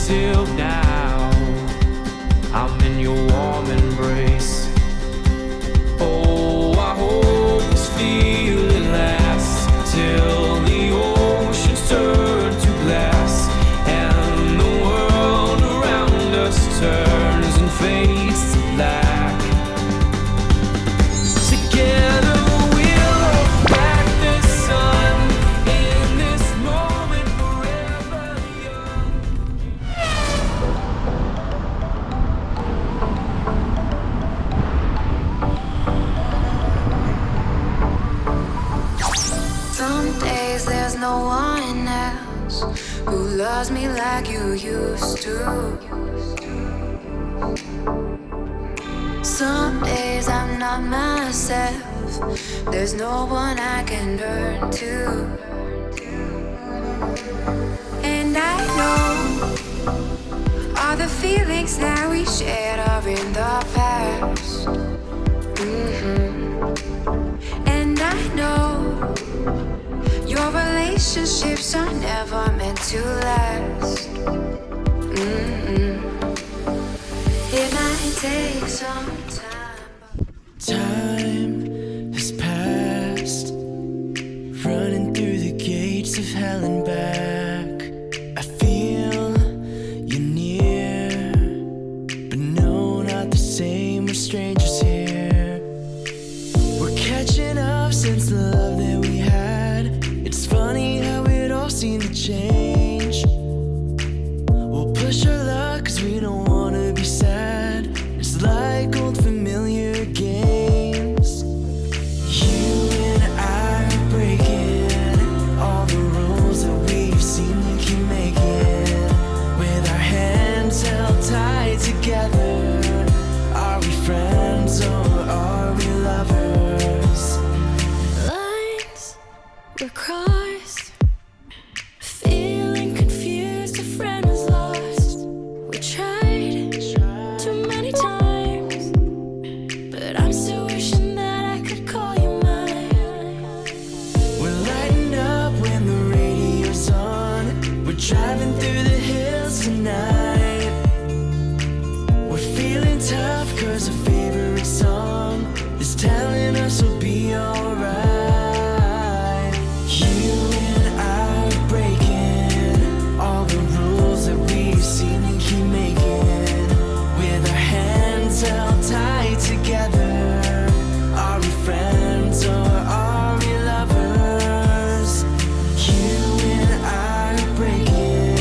till now. I'm in your warm embrace. Oh, I hope this feeling lasts till the oceans turn to glass and the world around us turns and fades to black. Together we'll look back the sun in this moment forever young. Some days there's no one else who loves me like you used to. Some days I'm not myself. There's no one I can turn to. And I know all the feelings that we shared are in the past. And I know your relationships are never meant to last. It might take some time. Time has passed, running through the gates of hell and back. I feel you near, but no, not the same. We're strangers here. We're catching up since the love that we had. It's funny how it all seemed to change. We'll push our luck 'cause we don't wanna be sad. It's like old familiar games. You and I are breaking all the rules that we've seen to keep making. With our hands held tight together, are we friends or are we lovers? Lines were crossed, feeling confused, a friend was lost. We tried too many times, but I'm still wishing that I could call you mine. We're lighting up when the radio's on. We're driving through the hills tonight. We're feeling tough 'cause our favorite song is telling us we'll be alright. You and I are breaking all the rules that we've seen and keep making. With our hands held tight together, are we friends or are we lovers? You and I are breaking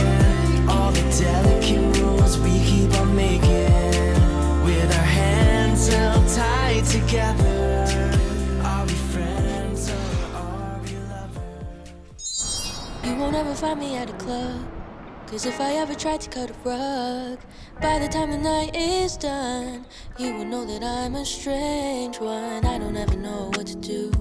all the delicate rules we keep on making. With our hands held tight together, are we friends or are we lovers? You won't ever find me at a club, 'cause if I ever tried to cut a rug, by the time the night is done, you will know that I'm a strange one. I don't ever know what to do,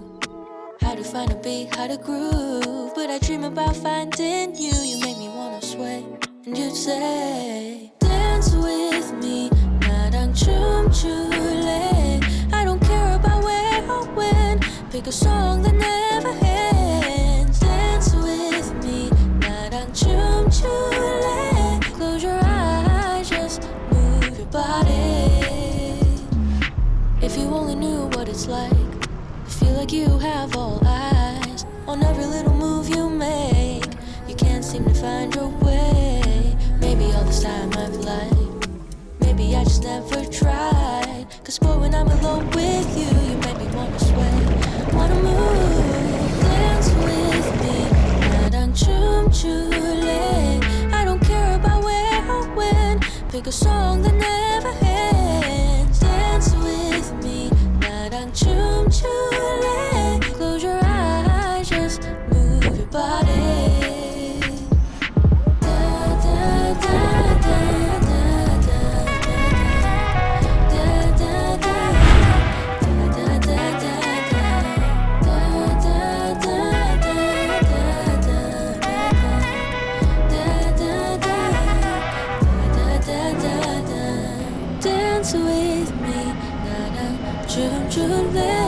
how to find a beat, how to groove. But I dream about finding you. You make me wanna sway, and you'd say, dance with me, 나랑 춤출래. I don't care about where or when. Pick a song that never ends. Dance with me, 나랑 춤출래. Close your eyes, just move your body. If you only knew what it's like, feel like you have all eyes on every little move you make. You can't seem to find your way. Maybe all this time I've lied, maybe I just never tried. 'Cause boy, when I'm alone with you, you make me wanna sway, wanna move. Dance with me, 나랑 춤출래. I don't care about where or when. Pick a song that never ends. Dance with me, 나랑 춤출래. Close your eyes, just move your body. Da da da da da da da da da da da da Dance with me, 나랑 춤출래.